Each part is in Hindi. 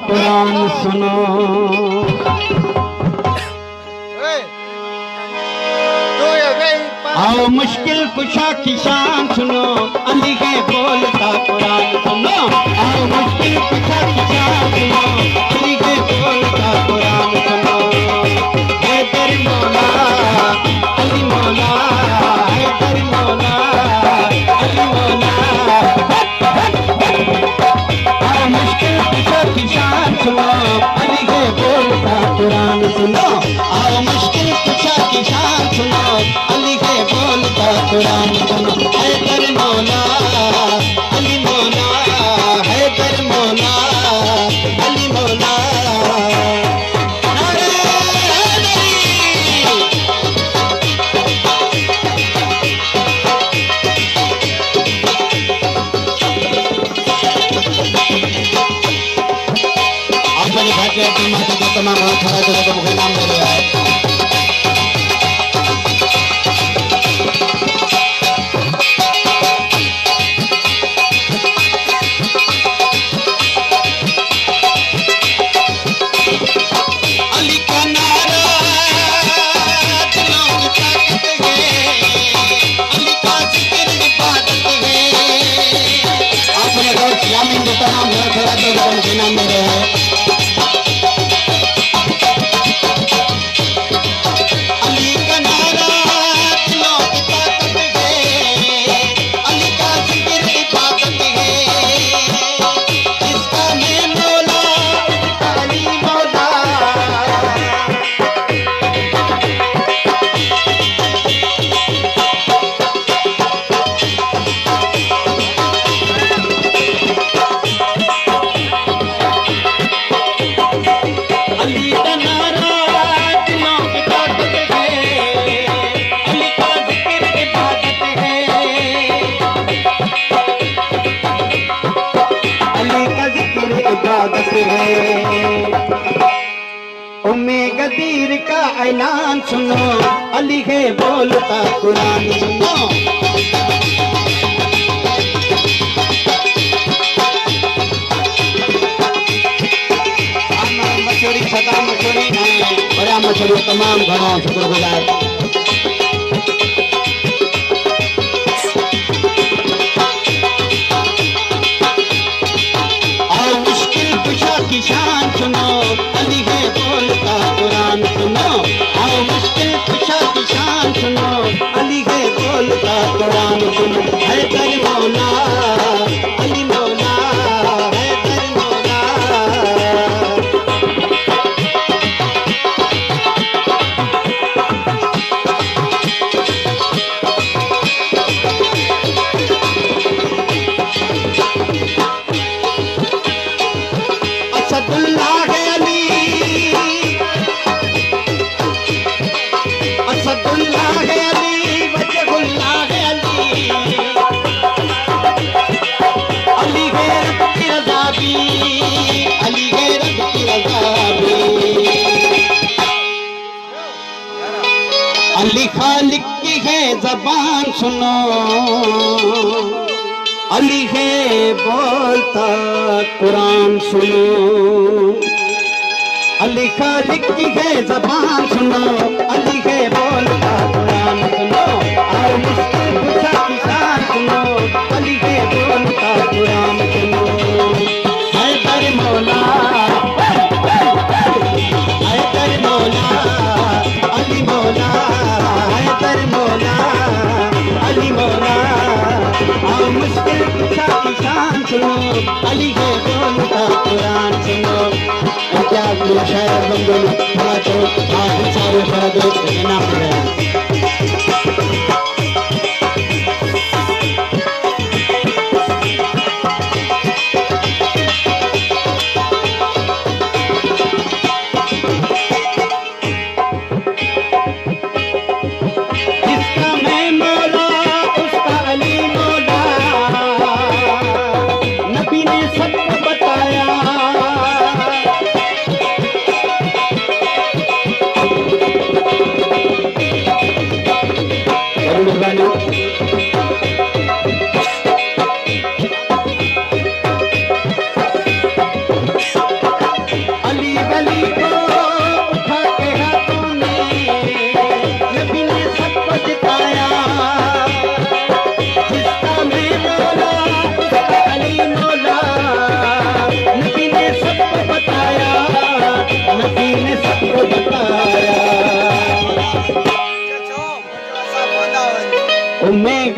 कुरान सुनो। आओ मुश्किल कुशा की शान सुनो, अली के बोलता कुरान सुनो। आओ मुश्किल कुशा की शान सुनो, अली के बोलता कुरान सुनो। हैदर मौला अली मौला, हैदर मौला अली मौला। आओ मुश्किल कुशा की शान सुनो, अली के बोलता कुरान सुनो। आओ मुश्किल कुशा की शान सुनो, अली के बोलता कुरान सुनो। हैदर मौला अली मौला, हैदर मौला अली मौला। नारे हैदरी। आप मेरे भाग्य अपनी माता के तमाम खड़ा जगह को मुझे नाम दे रहा है। तमाम खड़ा जगह को मुझे नाम दे रहे हैं। उम्मे गदीर का ऐलान सुनो, अली है बोलता कुरान सुनो। मशहूरी सदा मशहूरी बड़ा मशहूरी तमाम घरों शुक्रगुजार। की शान सुनो, अली है बोलता कुरान सुनो। आओ मुश्किल कुशा की शान सुनो, अली है बोलता कुरान सुनो। हैदर मौला अली मौला, हैदर मौला। असदुल्लाह है अली, असदुल्लाह है अली, वजहुल्लाह है अली। अली है रब की रज़ा भी, अली है रब की रज़ा भी। अली खालिक की है ज़बान सुनो, अली है बोलता कुरान सुनो। अली खालिक की है ज़बान सुनो, अली है बोलता कुरान सुनो। आओ मुश्किल कुशा की शान सुनो, अली है बोलता कुरान सुनो। हैदर मौला हैदर मौला अली मौला, हैदर मौला अली मौला। आओ मुश्किल कुशा की शान सुनो, अली है बोलता कुरान सुनो। क्या शायर बंदों थोड़ा तो आप सारे शहद नाम रहे।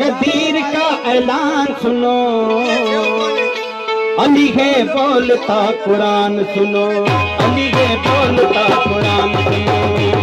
गदीर का ऐलान सुनो, अली है बोलता कुरान सुनो, अली है बोलता कुरान सुनो।